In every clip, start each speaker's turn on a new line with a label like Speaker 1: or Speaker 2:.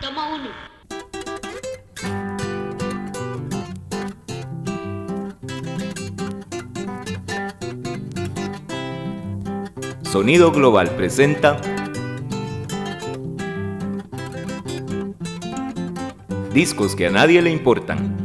Speaker 1: toma uno.
Speaker 2: Sonido Global presenta discos que a nadie le importan.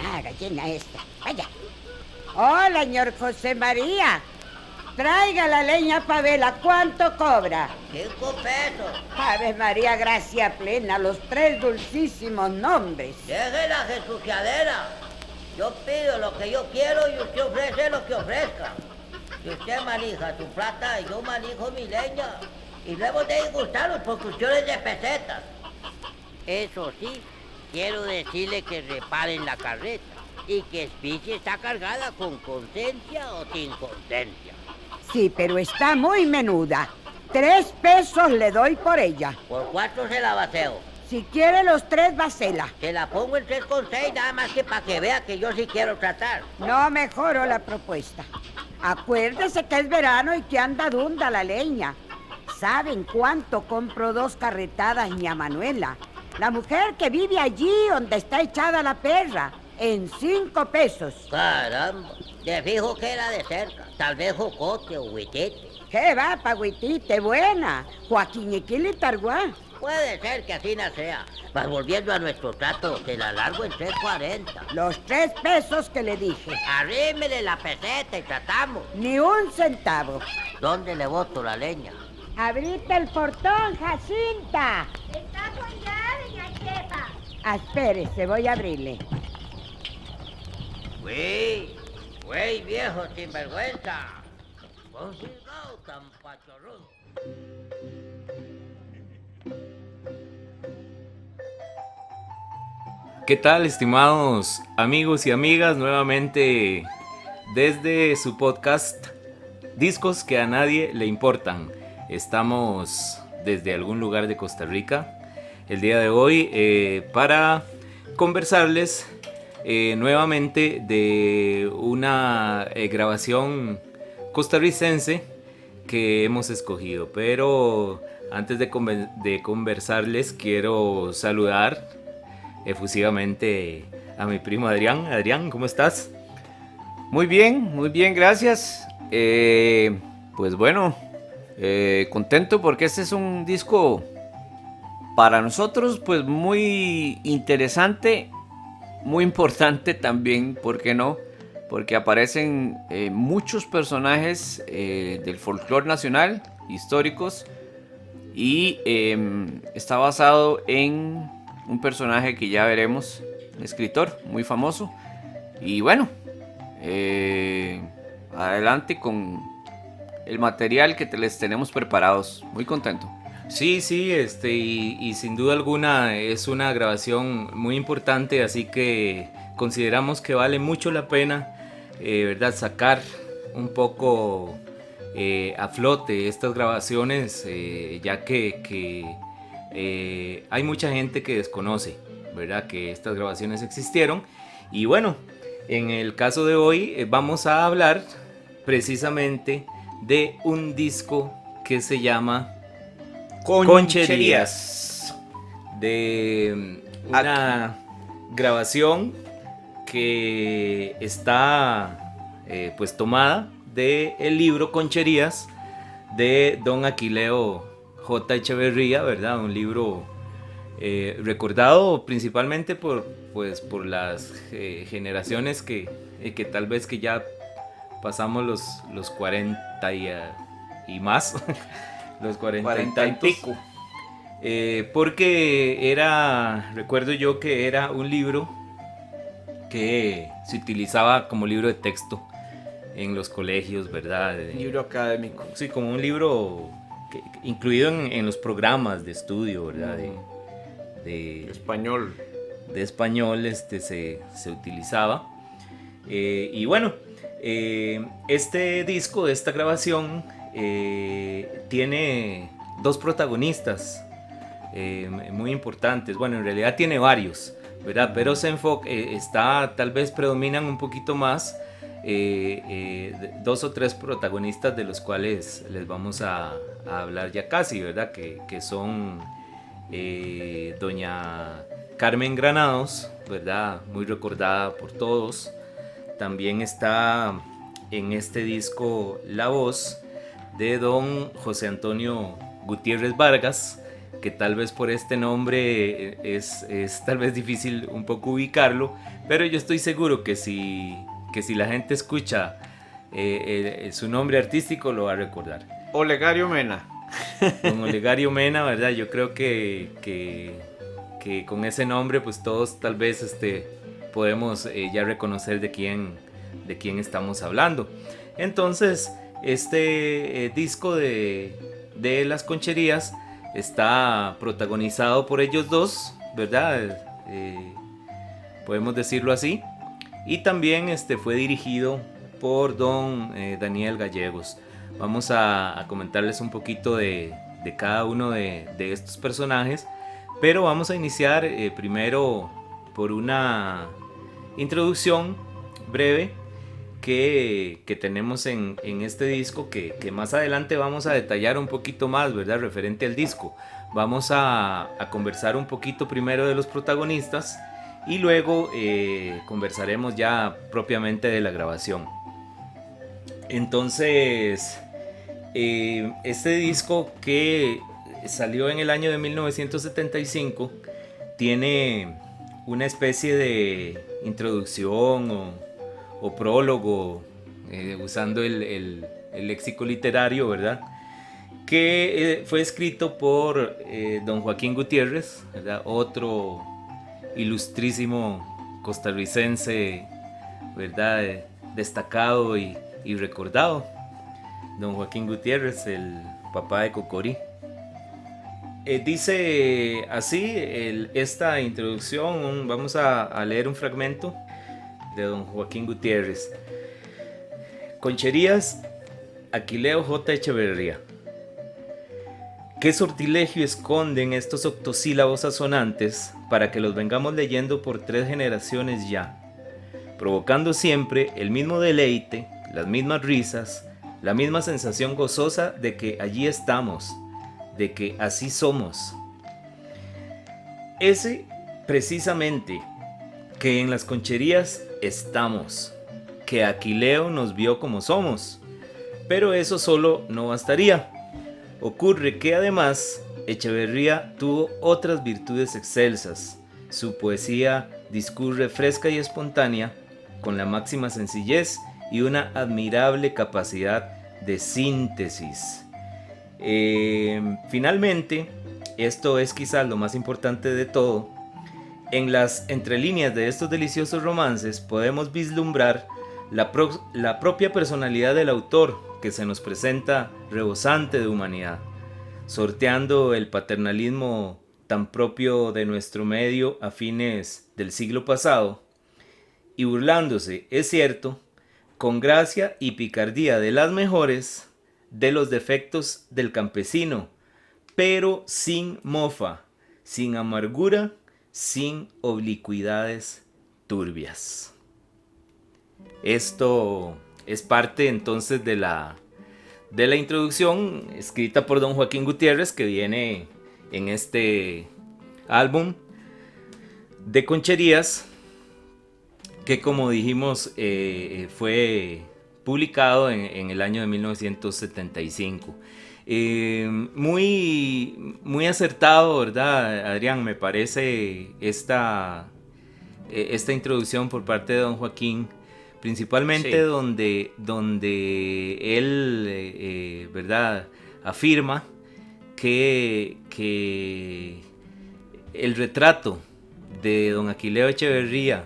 Speaker 3: La gallina esta, vaya. Hola, señor José María. Traiga la leña pa' vela. ¿Cuánto cobra?
Speaker 4: 5 pesos.
Speaker 3: Ave María, gracia plena, los 3 dulcísimos nombres.
Speaker 4: Deje la jesuciadera. Yo pido lo que yo quiero y usted ofrece lo que ofrezca. Si usted maneja su plata, yo manejo mi leña. Y luego de disgustarlos por cuestiones de pesetas. Eso sí, quiero decirle que reparen la carreta y que Spicy está cargada con conciencia o sin conciencia.
Speaker 3: Sí, pero está muy menuda. 3 pesos le doy por ella.
Speaker 4: Por 4 se la vaceo.
Speaker 3: Si quiere los 3, vacela.
Speaker 4: Se la pongo en 3,6 nada más que para que vea que yo sí quiero tratar.
Speaker 3: No mejoró la propuesta. Acuérdese que es verano y que anda dunda la leña. ¿Saben cuánto compro 2 carretadas, ña Manuela? La mujer que vive allí donde está echada la perra, en 5 pesos.
Speaker 4: Caramba, de fijo que era de cerca, tal vez jocote o huitete.
Speaker 3: ¿Qué va, pagüitite? Buena. Joaquín Targuá.
Speaker 4: Puede ser que así no sea. Mas volviendo a nuestro trato, se la largo en 3,40.
Speaker 3: Los 3 pesos que le dije.
Speaker 4: Arrímele la peseta y tratamos.
Speaker 3: Ni un centavo.
Speaker 4: ¿Dónde le boto la leña?
Speaker 3: Abrite el portón, Jacinta.
Speaker 5: Está con llave, doña Chepa.
Speaker 3: Espérese, voy a abrirle.
Speaker 4: Güey, viejo sinvergüenza. Con cigarro tan pachorrudo.
Speaker 2: ¿Qué tal, estimados amigos y amigas? Nuevamente desde su podcast Discos que a nadie le importan. Estamos desde algún lugar de Costa Rica el día de hoy para conversarles nuevamente de una grabación costarricense que hemos escogido. Pero antes de conversarles, quiero saludar efusivamente a mi primo Adrián. Adrián, ¿cómo estás?
Speaker 6: Muy bien, gracias. Pues bueno, contento porque este es un disco para nosotros pues muy interesante, muy importante también, ¿por qué no? Porque aparecen muchos personajes del folclore nacional, históricos, y está basado en un personaje que ya veremos, un escritor muy famoso. Y bueno, adelante con el material que les tenemos preparados. Muy contento.
Speaker 2: Sí, y sin duda alguna es una grabación muy importante, así que consideramos que vale mucho la pena, ¿verdad? Sacar un poco a flote estas grabaciones, ya que hay mucha gente que desconoce, ¿verdad?, que estas grabaciones existieron. Y bueno, en el caso de hoy vamos a hablar precisamente de un disco que se llama Concherías, de una grabación que está pues tomada del libro Concherías de don Aquileo J. Echeverría, ¿verdad? Un libro recordado principalmente por las generaciones que tal vez que ya pasamos los 40 y más, los 40 y pico. Porque recuerdo yo que era un libro que se utilizaba como libro de texto en los colegios, ¿verdad?
Speaker 6: Libro académico.
Speaker 2: Sí, como un libro incluido en los programas de estudio, ¿verdad? De
Speaker 6: español.
Speaker 2: De español se utilizaba. Y bueno, este disco, esta grabación, tiene 2 protagonistas muy importantes. Bueno, en realidad tiene varios, ¿verdad? Pero se enfoca, tal vez predominan un poquito más 2 o 3 protagonistas de los cuales les vamos a hablar ya casi, ¿verdad? Que son doña Carmen Granados, ¿verdad? Muy recordada por todos. También está en este disco la voz de don José Antonio Gutiérrez Vargas, que tal vez por este nombre es tal vez difícil un poco ubicarlo, pero yo estoy seguro que si la gente escucha su nombre artístico lo va a recordar.
Speaker 6: Olegario Mena.
Speaker 2: Don Olegario Mena, ¿verdad? Yo creo que con ese nombre pues todos tal vez podemos ya reconocer de quién estamos hablando. Entonces, disco de Las Concherías está protagonizado por ellos dos, ¿verdad? Podemos decirlo así. Y también fue dirigido por don Daniel Gallegos. Vamos a comentarles un poquito de cada uno de estos personajes, pero vamos a iniciar primero por una introducción breve que tenemos en este disco, que más adelante vamos a detallar un poquito más, ¿verdad? Referente al disco. Vamos a conversar un poquito primero de los protagonistas y luego conversaremos ya propiamente de la grabación. Entonces, este disco, que salió en el año de 1975, tiene una especie de introducción o prólogo, usando el léxico literario, ¿verdad? Que fue escrito por don Joaquín Gutiérrez, ¿verdad? Otro ilustrísimo costarricense, ¿verdad? Destacado y recordado. Don Joaquín Gutiérrez, el papá de Cocorí. Dice así esta introducción. Vamos a leer un fragmento de don Joaquín Gutiérrez. Concherías, Aquileo J. Echeverría. ¿Qué sortilegio esconden estos octosílabos asonantes para que los vengamos leyendo por 3 generaciones ya, provocando siempre el mismo deleite, las mismas risas, la misma sensación gozosa de que allí estamos, de que así somos? Ese precisamente, que en las concherías estamos, que Aquileo nos vio como somos. Pero eso solo no bastaría. Ocurre que además Echeverría tuvo otras virtudes excelsas. Su poesía discurre fresca y espontánea, con la máxima sencillez y una admirable capacidad de síntesis. Finalmente, esto es quizás lo más importante de todo, en las entrelíneas de estos deliciosos romances podemos vislumbrar la propia personalidad del autor, que se nos presenta rebosante de humanidad, sorteando el paternalismo tan propio de nuestro medio a fines del siglo pasado, y burlándose, es cierto, con gracia y picardía de las mejores, de los defectos del campesino, pero sin mofa, sin amargura, sin oblicuidades turbias. Esto es parte entonces de la introducción escrita por don Joaquín Gutiérrez, que viene en este álbum de Concherías, que, como dijimos, fue publicado en el año de 1975. Muy acertado, ¿verdad, Adrián? Me parece esta introducción por parte de don Joaquín, principalmente sí, donde él, ¿verdad?, afirma que el retrato de don Aquileo Echeverría,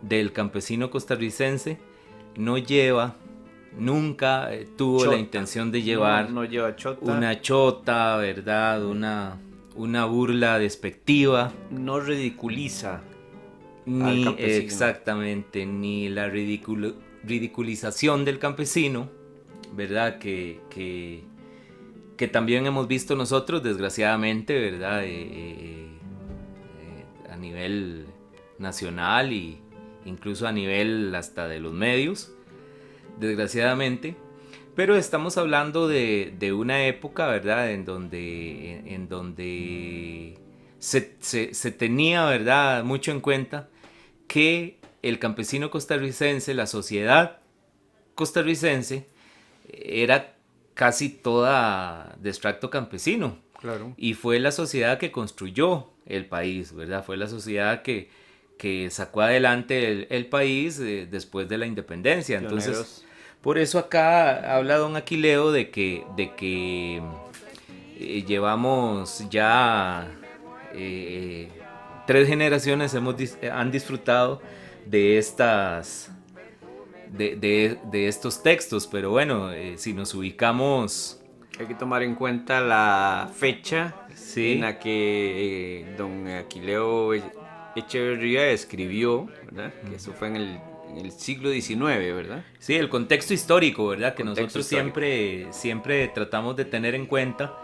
Speaker 2: del campesino costarricense, nunca tuvo chota, la intención de llevar
Speaker 6: no lleva chota,
Speaker 2: una chota, ¿verdad? Una burla despectiva.
Speaker 6: No ridiculiza
Speaker 2: ni
Speaker 6: al campesino.
Speaker 2: Exactamente, ni la ridiculización del campesino, ¿verdad? Que que también hemos visto nosotros, desgraciadamente, ¿verdad? A nivel nacional e incluso a nivel hasta de los medios, desgraciadamente. Pero estamos hablando de una época, ¿verdad? En donde se tenía, ¿verdad?, mucho en cuenta que el campesino costarricense, la sociedad costarricense, era casi toda de extracto campesino.
Speaker 6: Claro.
Speaker 2: Y fue la sociedad que construyó el país, ¿verdad? Fue la sociedad que sacó adelante el país después de la independencia. Entonces,
Speaker 6: Pioneros.
Speaker 2: por eso acá habla don Aquileo de que llevamos ya 3 generaciones han disfrutado de estos textos, pero bueno, si nos ubicamos...
Speaker 6: Hay que tomar en cuenta la fecha
Speaker 2: Sí.
Speaker 6: en la que don Aquileo Echeverría escribió, ¿verdad? Que eso fue en el siglo XIX, ¿verdad?
Speaker 2: Sí, el contexto histórico, ¿verdad? Que
Speaker 6: Contexto
Speaker 2: nosotros
Speaker 6: histórico.
Speaker 2: siempre tratamos de tener en cuenta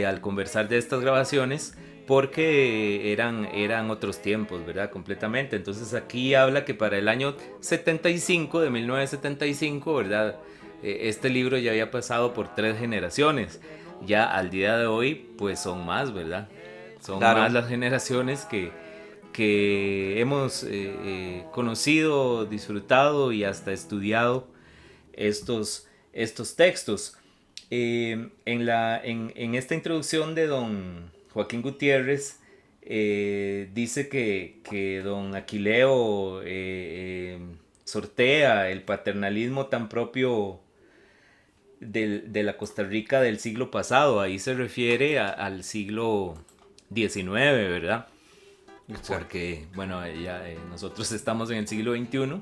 Speaker 2: al conversar de estas grabaciones, porque eran otros tiempos, ¿verdad? Completamente. Entonces aquí habla que para el año 75, de 1975, ¿verdad? Este libro ya había pasado por 3 generaciones. Ya al día de hoy, pues son más, ¿verdad? Son
Speaker 6: Claro.
Speaker 2: más las generaciones que hemos conocido, disfrutado y hasta estudiado estos textos. En esta introducción de don Joaquín Gutiérrez, dice que don Aquileo sortea el paternalismo tan propio de la Costa Rica del siglo pasado. Ahí se refiere al siglo XIX, ¿verdad?
Speaker 6: Exacto.
Speaker 2: Porque, bueno, ya nosotros estamos en el siglo XXI.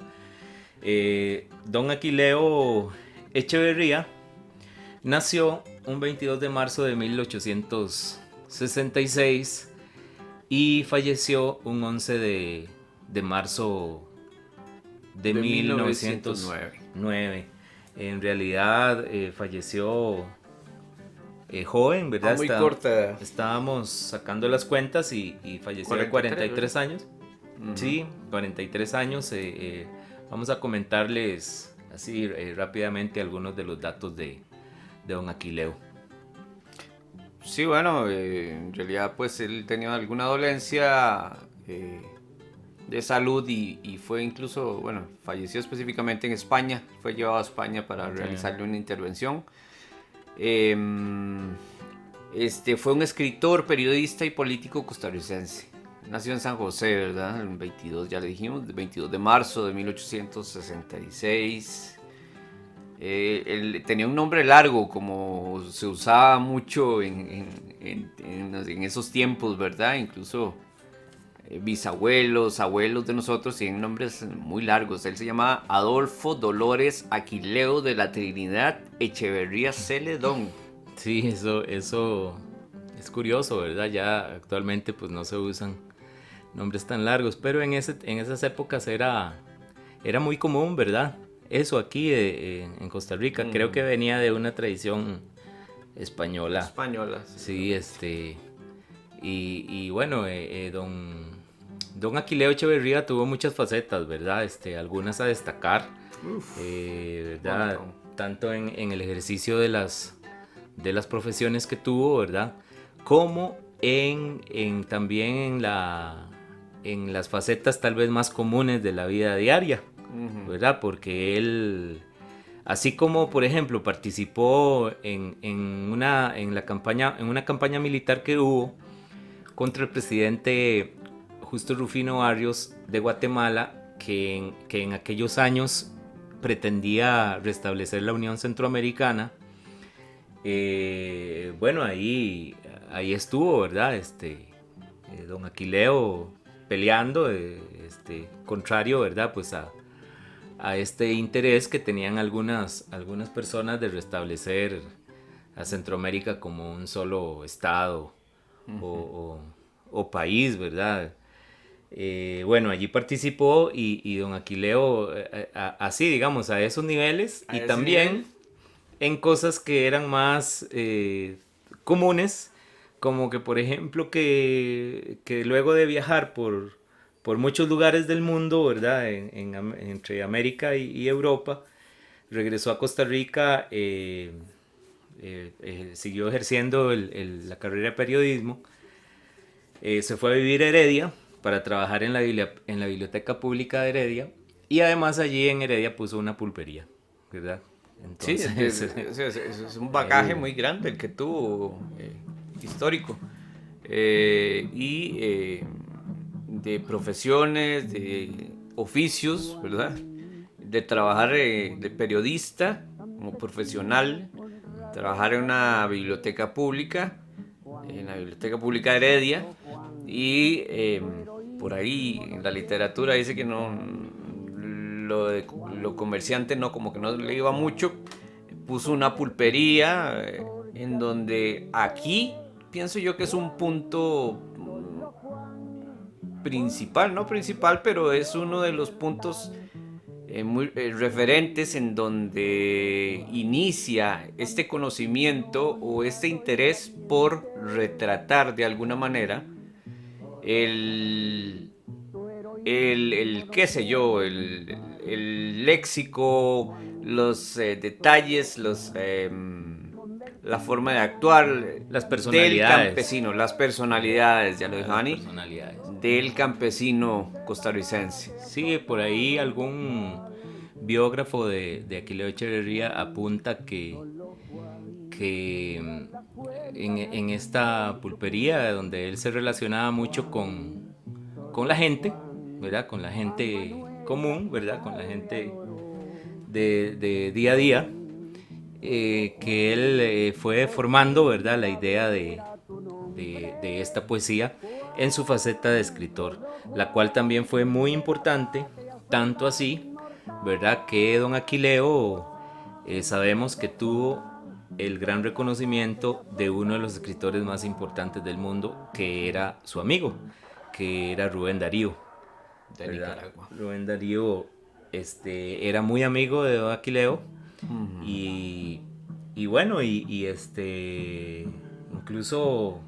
Speaker 2: Don Aquileo Echeverría nació un 22 de marzo de 1866 y falleció un 11 de marzo de 1909. En realidad falleció joven, ¿verdad?
Speaker 6: Muy corta.
Speaker 2: Estábamos sacando las cuentas y falleció de 43 años.
Speaker 6: Uh-huh.
Speaker 2: Sí, 43 años. Vamos a comentarles así rápidamente algunos de los datos de don Aquileo.
Speaker 6: Sí, bueno, en realidad pues él tenía alguna dolencia de salud y fue incluso, bueno, falleció específicamente en España, fue llevado a España para realizarle una intervención. Fue un escritor, periodista y político costarricense. Nació en San José, ¿verdad? El 22, ya le dijimos, el 22 de marzo de 1866. Él tenía un nombre largo, como se usaba mucho en esos tiempos, ¿verdad? Incluso bisabuelos, abuelos de nosotros tienen nombres muy largos. Él se llamaba Adolfo Dolores Aquileo de la Trinidad Echeverría Celedón.
Speaker 2: Sí, eso es curioso, ¿verdad? Ya actualmente pues no se usan nombres tan largos, pero en esas épocas era muy común, ¿verdad? Eso aquí en Costa Rica, creo que venía de una tradición española.
Speaker 6: Española.
Speaker 2: Sí, y bueno, don Aquileo Echeverría tuvo muchas facetas, ¿verdad? Algunas a destacar, ¿verdad?
Speaker 6: Bueno.
Speaker 2: Tanto en el ejercicio de las profesiones que tuvo, ¿verdad? Como también en las facetas tal vez más comunes de la vida diaria, ¿verdad? Porque él, así como por ejemplo participó en una campaña militar que hubo contra el presidente Justo Rufino Barrios de Guatemala, que en aquellos años pretendía restablecer la Unión Centroamericana. Bueno, ahí estuvo, ¿verdad? Don Aquileo peleando, contrario, ¿verdad? Pues a este interés que tenían algunas personas de restablecer a Centroamérica como un solo estado o país, ¿verdad? Bueno, allí participó y don Aquileo, así digamos, a esos niveles, y también en cosas que eran más comunes, como que por ejemplo que luego de viajar por muchos lugares del mundo, ¿verdad? Entre América y Europa, regresó a Costa Rica, siguió ejerciendo la carrera de periodismo, se fue a vivir a Heredia para trabajar en la Biblioteca Pública de Heredia, y además allí en Heredia puso una pulpería, ¿verdad? Entonces,
Speaker 6: es un bagaje muy grande el que tuvo, histórico, y de profesiones, de oficios, ¿verdad? De trabajar de periodista como profesional, trabajar en una biblioteca pública, en la Biblioteca Pública de Heredia, y por ahí en la literatura dice que no, lo comerciante no, como que no le iba mucho, puso una pulpería, en donde aquí pienso yo que es un punto principal, no principal, pero es uno de los puntos muy referentes en donde inicia este conocimiento o este interés por retratar de alguna manera el qué sé yo, el léxico, los detalles, la forma de actuar
Speaker 2: las personalidades
Speaker 6: del campesino, las personalidades, ya lo dijo Ani, del campesino costarricense.
Speaker 2: Sí, por ahí algún biógrafo de Aquileo Echeverría apunta que en esta pulpería donde él se relacionaba mucho con la gente, ¿verdad? Con la gente común, ¿verdad? Con la gente de día a día, que él fue formando, ¿verdad? La idea de esta poesía en su faceta de escritor, la cual también fue muy importante, tanto así, ¿verdad? Que don Aquileo sabemos que tuvo el gran reconocimiento de uno de los escritores más importantes del mundo, que era su amigo, que era Rubén Darío.
Speaker 6: De Nicaragua.
Speaker 2: Rubén Darío era muy amigo de don Aquileo. Uh-huh. Y bueno, incluso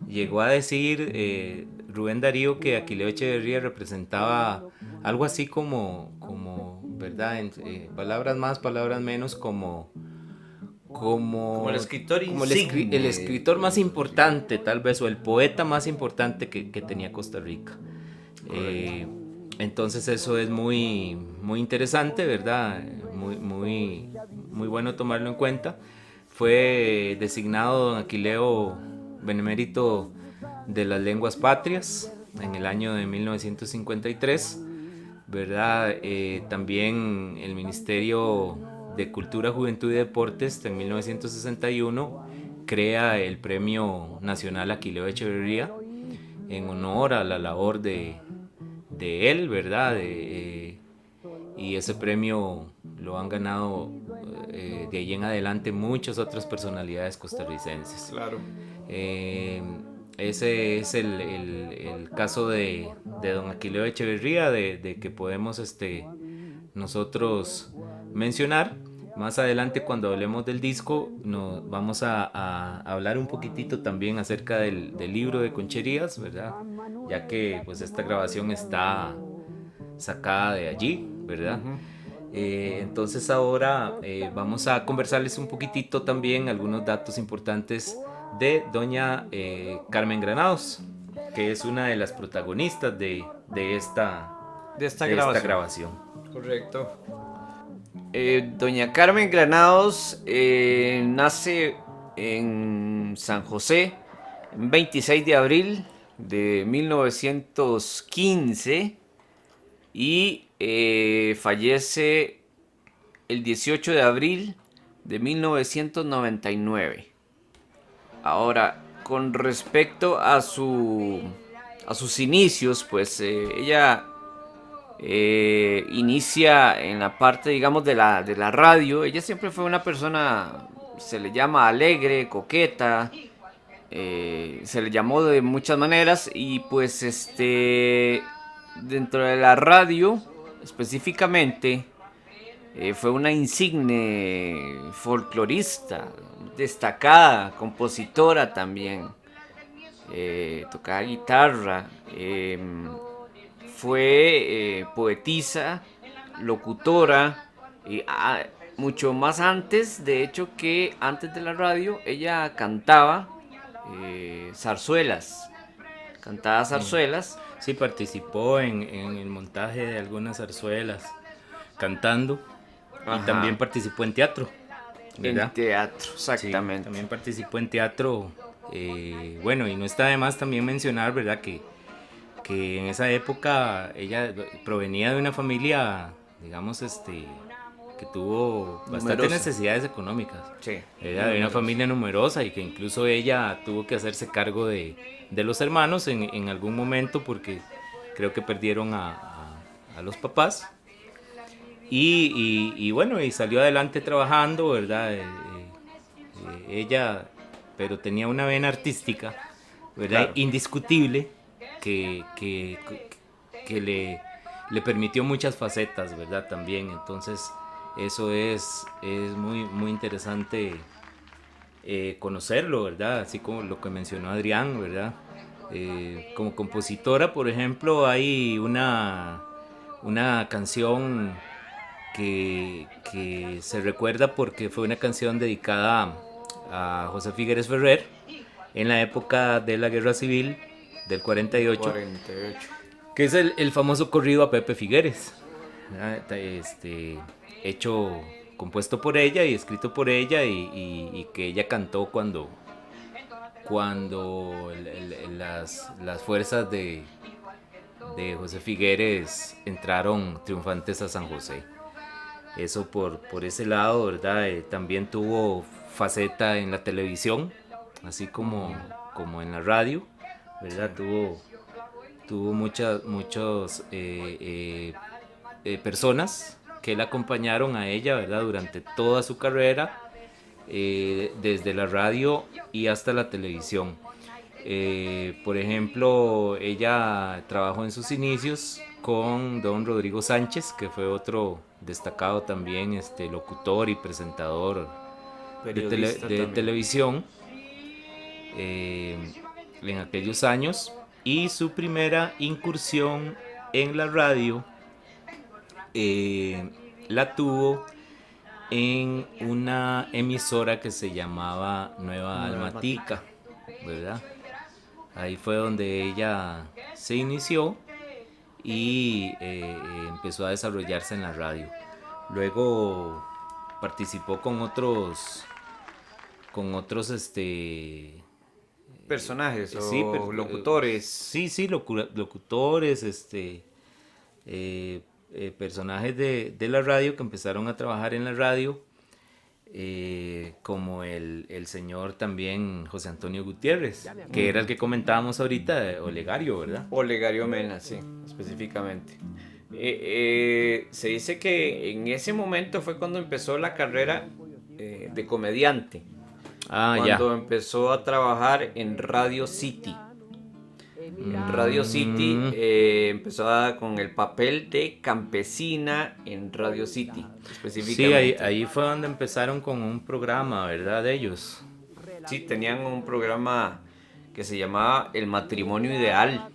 Speaker 2: llegó a decir Rubén Darío que Aquileo Echeverría representaba algo así como ¿verdad? Palabras más, palabras menos, como
Speaker 6: el escritor
Speaker 2: el escritor más importante, tal vez, o el poeta más importante que tenía Costa Rica. Entonces eso es muy, muy interesante, ¿verdad? Muy bueno tomarlo en cuenta. Fue designado don Aquileo Benemérito de las Lenguas Patrias en el año de 1953, ¿verdad? También el Ministerio de Cultura, Juventud y Deportes en 1961 crea el Premio Nacional Aquileo Echeverría en honor a la labor de él, ¿verdad? Y ese premio lo han ganado de ahí en adelante muchas otras personalidades costarricenses.
Speaker 6: Claro.
Speaker 2: Ese es el caso de don Aquileo Echeverría, de que podemos nosotros mencionar. Más adelante, cuando hablemos del disco, nos vamos a hablar un poquitito también acerca del libro de concherías, ¿verdad? Ya que pues esta grabación está sacada de allí, ¿verdad? Uh-huh. Entonces ahora vamos a conversarles un poquitito también algunos datos importantes de doña Carmen Granados, que es una de las protagonistas de esta grabación.
Speaker 6: Correcto. Doña Carmen Granados nace en San José el 26 de abril de 1915 y fallece el 18 de abril de 1999. Ahora, con respecto a sus inicios, pues ella inicia en la parte, digamos, de la radio. Ella siempre fue una persona, se le llama alegre, coqueta, se le llamó de muchas maneras, y pues dentro de la radio específicamente Fue una insigne folclorista, destacada, compositora también. Tocaba guitarra, fue poetisa, locutora, mucho más antes, de hecho, que antes de la radio, ella cantaba zarzuelas. Cantaba zarzuelas.
Speaker 2: Sí, participó en el montaje de algunas zarzuelas, cantando.
Speaker 6: Ajá.
Speaker 2: Y también participó en teatro, ¿verdad?
Speaker 6: En teatro, exactamente.
Speaker 2: Sí, también participó en teatro. Bueno, y no está de más también mencionar, ¿verdad? Que en esa época ella provenía de una familia, digamos, que tuvo bastantes necesidades económicas.
Speaker 6: Sí.
Speaker 2: Era de una familia numerosa y que incluso ella tuvo que hacerse cargo de los hermanos en algún momento porque creo que perdieron a los papás. Y bueno, y salió adelante trabajando, ¿verdad? Ella, pero tenía una vena artística, ¿verdad?
Speaker 6: Claro.
Speaker 2: Indiscutible, que le permitió muchas facetas, ¿verdad? También, entonces eso es muy, muy interesante conocerlo, ¿verdad? Así como lo que mencionó Adrián, ¿verdad? Como compositora, por ejemplo, hay una canción que se recuerda porque fue una canción dedicada a José Figueres Ferrer en la época de la Guerra Civil del 48, que es el famoso corrido a Pepe Figueres, compuesto por ella y escrito por ella y que ella cantó cuando las fuerzas de José Figueres entraron triunfantes a San José. Eso por ese lado, ¿verdad? También tuvo faceta en la televisión, así como en la radio, ¿verdad? Tuvo muchas personas que la acompañaron a ella, ¿verdad? Durante toda su carrera, desde la radio y hasta la televisión. Por ejemplo, ella trabajó en sus inicios con don Rodrigo Sánchez, que fue otro destacado también locutor y presentador de televisión en aquellos años, y su primera incursión en la radio la tuvo en una emisora que se llamaba Nueva Almatica, ¿verdad? Ahí fue donde ella se inició y empezó a desarrollarse en la radio. Luego participó con otros
Speaker 6: personajes
Speaker 2: sí,
Speaker 6: o locutores.
Speaker 2: Sí, locutores, personajes de la radio que empezaron a trabajar en la radio, como el señor también José Antonio Gutiérrez, que era el que comentábamos ahorita, Olegario, ¿verdad?
Speaker 6: Olegario Mena, sí, específicamente. Se dice que en ese momento fue cuando empezó la carrera de comediante. Cuando empezó a trabajar en Radio City. En Radio City empezó con el papel de campesina en Radio City, específicamente.
Speaker 2: Sí, ahí fue donde empezaron con un programa, ¿verdad? De ellos.
Speaker 6: Sí, tenían un programa que se llamaba El Matrimonio Ideal.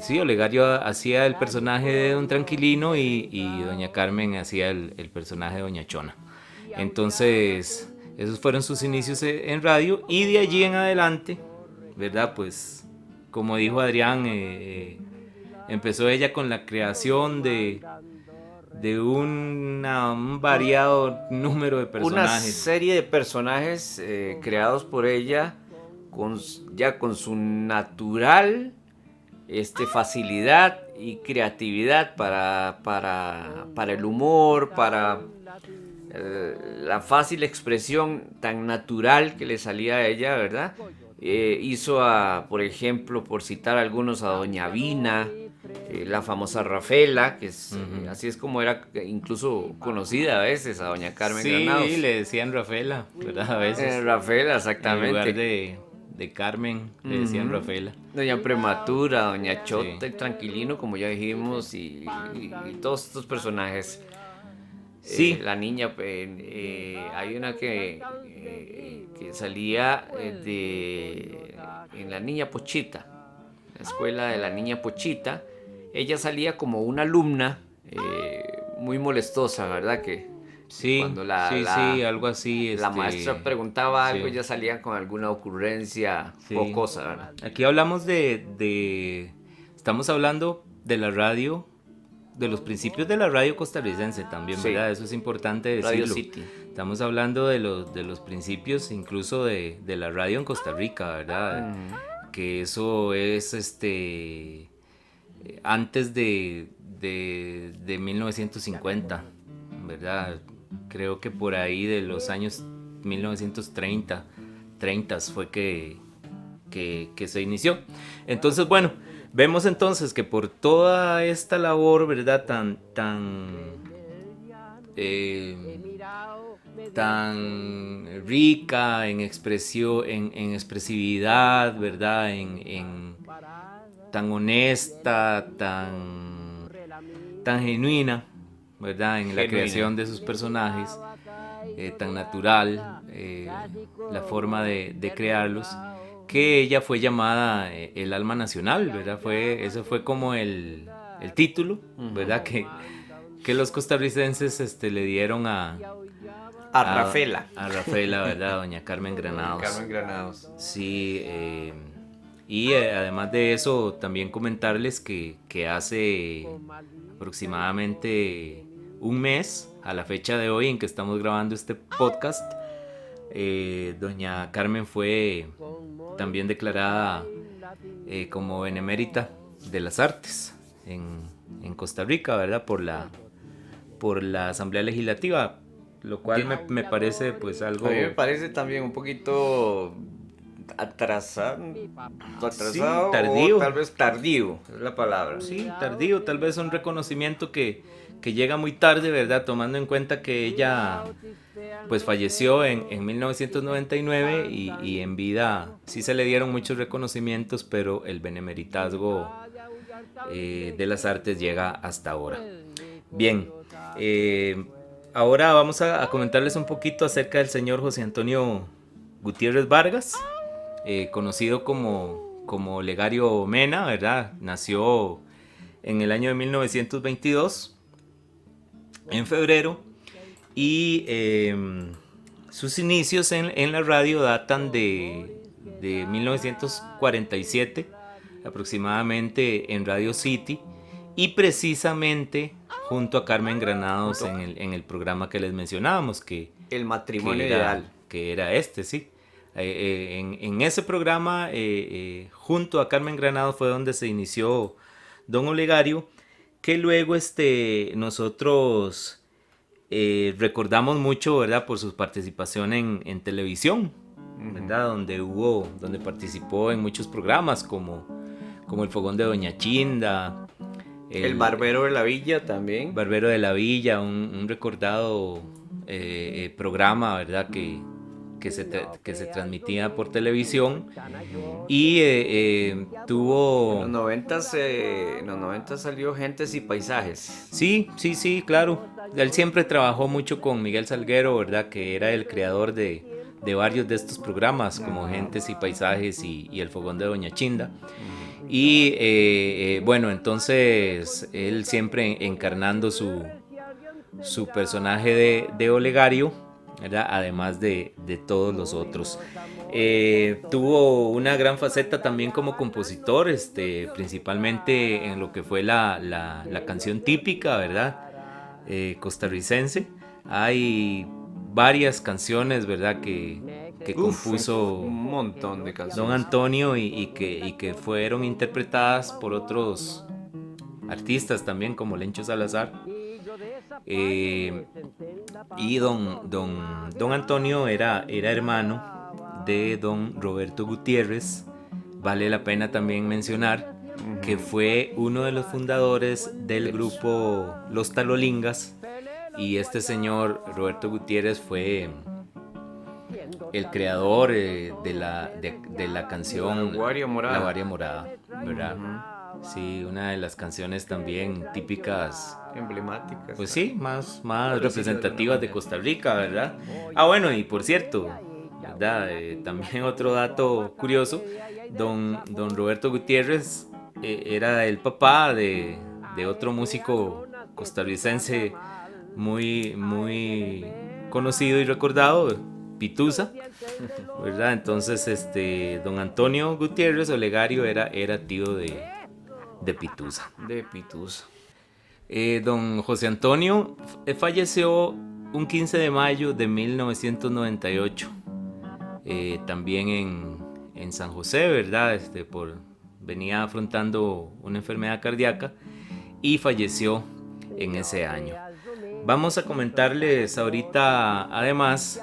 Speaker 2: Sí, Olegario hacía el personaje de Don Tranquilino y doña Carmen hacía el personaje de Doña Chona. Entonces, esos fueron sus inicios en radio, y de allí en adelante, ¿verdad? Pues, como dijo Adrián, empezó ella con la creación de un variado número de personajes.
Speaker 6: Una serie de personajes creados por ella con su natural facilidad y creatividad para el humor, para la fácil expresión tan natural que le salía a ella, ¿verdad? Hizo por ejemplo, por citar algunos, a Doña Vina, la famosa Rafela, que es, así es como era incluso conocida a veces, a Doña Carmen Granados.
Speaker 2: Sí, le decían Rafela, ¿verdad? A veces.
Speaker 6: Rafela, exactamente.
Speaker 2: En lugar de Carmen, le decían Rafela.
Speaker 6: Doña Prematura, Doña Chota, sí. Tranquilino, como ya dijimos, y todos estos personajes.
Speaker 2: Sí.
Speaker 6: La niña, hay una que salía en La Niña Pochita, la escuela de La Niña Pochita. Ella salía como una alumna muy molestosa, ¿verdad? Que
Speaker 2: Sí,
Speaker 6: cuando
Speaker 2: sí, algo así.
Speaker 6: la maestra preguntaba algo,
Speaker 2: sí.
Speaker 6: ella salía con alguna ocurrencia
Speaker 2: Sí.
Speaker 6: jocosa, ¿verdad?
Speaker 2: Aquí hablamos estamos hablando de la radio, de los principios de la radio costarricense también,
Speaker 6: Sí.
Speaker 2: ¿verdad? Eso es importante decirlo.
Speaker 6: Radio City.
Speaker 2: Estamos hablando de los principios incluso de la radio en Costa Rica, ¿verdad? Que eso es antes de 1950, ¿verdad? Creo que por ahí de los años 1930 fue que se inició. Entonces, bueno, vemos entonces que por toda esta labor, ¿verdad? Tan rica en expresión, en expresividad, ¿verdad? Tan honesta, tan genuina, ¿verdad? En la creación de sus personajes, tan natural, la forma de crearlos, que ella fue llamada el alma nacional, ¿verdad? Ese fue como el título, ¿verdad? Que los costarricenses le dieron a
Speaker 6: Rafela.
Speaker 2: A Rafela, ¿verdad? Doña Carmen Granados.
Speaker 6: Carmen Granados.
Speaker 2: Sí, y además de eso, también comentarles que hace aproximadamente un mes, a la fecha de hoy en que estamos grabando este podcast, doña Carmen fue también declarada como benemérita de las artes en Costa Rica, ¿verdad? Por la Asamblea Legislativa, lo cual me parece pues algo...
Speaker 6: A mí me parece también un poquito atrasado,
Speaker 2: sí, tardío.
Speaker 6: O tal vez tardío, es la palabra.
Speaker 2: Sí, tardío, tal vez un reconocimiento que llega muy tarde, ¿verdad? Tomando en cuenta que ella pues falleció en 1999 y en vida sí se le dieron muchos reconocimientos, pero el benemeritazgo de las artes llega hasta ahora. Bien, ahora vamos a comentarles un poquito acerca del señor José Antonio Gutiérrez Vargas, conocido como Olegario Mena, ¿verdad? Nació en el año de 1922, en febrero, y sus inicios en la radio datan de 1947, aproximadamente en Radio City, y precisamente junto a Carmen Granados en el programa que les mencionábamos,
Speaker 6: El matrimonio ideal.
Speaker 2: Que era sí. En ese programa, junto a Carmen Granados, fue donde se inició Don Olegario, que luego nosotros recordamos mucho, ¿verdad? Por su participación en televisión, ¿verdad? Donde participó en muchos programas como El Fogón de Doña Chinda,
Speaker 6: El Barbero de la Villa también.
Speaker 2: Barbero de la Villa, un recordado programa, ¿verdad? Que se transmitía por televisión, y tuvo...
Speaker 6: En los 90 salió Gentes y Paisajes.
Speaker 2: Sí, claro. Él siempre trabajó mucho con Miguel Salguero, ¿verdad? Que era el creador de varios de estos programas, como Gentes y Paisajes y El Fogón de Doña Chinda. Y bueno, entonces él siempre encarnando su personaje de Olegario, ¿verdad? Además de todos los otros. Tuvo una gran faceta también como compositor, principalmente en lo que fue la canción típica, ¿verdad? Costarricense. Hay varias canciones, ¿verdad? Que compuso
Speaker 6: un montón de canciones.
Speaker 2: Don Antonio y que fueron interpretadas por otros artistas también, como Lencho Salazar. Y don Antonio era hermano de don Roberto Gutiérrez. Vale la pena también mencionar que fue uno de los fundadores del grupo Los Talolingas, y este señor Roberto Gutiérrez fue el creador de la canción
Speaker 6: La Guaria Morada,
Speaker 2: ¿verdad? Sí, una de las canciones también típicas,
Speaker 6: Emblemáticas.
Speaker 2: pues sí, más
Speaker 6: Por decirlo de
Speaker 2: representativas
Speaker 6: alguna
Speaker 2: de
Speaker 6: manera.
Speaker 2: Costa Rica, ¿verdad? Ah, bueno, y por cierto, ¿verdad? También otro dato curioso, don Roberto Gutiérrez era el papá de otro músico costarricense muy conocido y recordado, Pitusa, ¿verdad? Entonces, don Antonio Gutiérrez Olegario era tío de Pitusa.
Speaker 6: De Pitusa.
Speaker 2: Don José Antonio falleció un 15 de mayo de 1998, también en San José, ¿verdad? Venía afrontando una enfermedad cardíaca y falleció en ese año. Vamos a comentarles ahorita, además,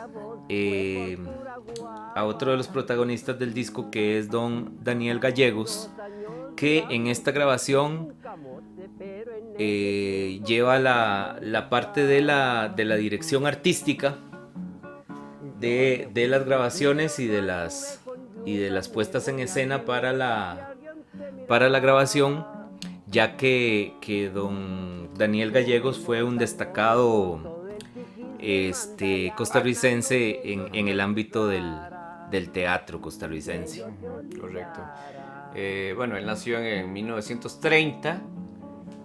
Speaker 2: a otro de los protagonistas del disco, que es don Daniel Gallegos, que en esta grabación lleva la parte de la dirección artística de las grabaciones y de las puestas en escena para la grabación, ya que don Daniel Gallegos fue un destacado costarricense en el ámbito del teatro costarricense.
Speaker 6: Correcto. Bueno, él nació en 1930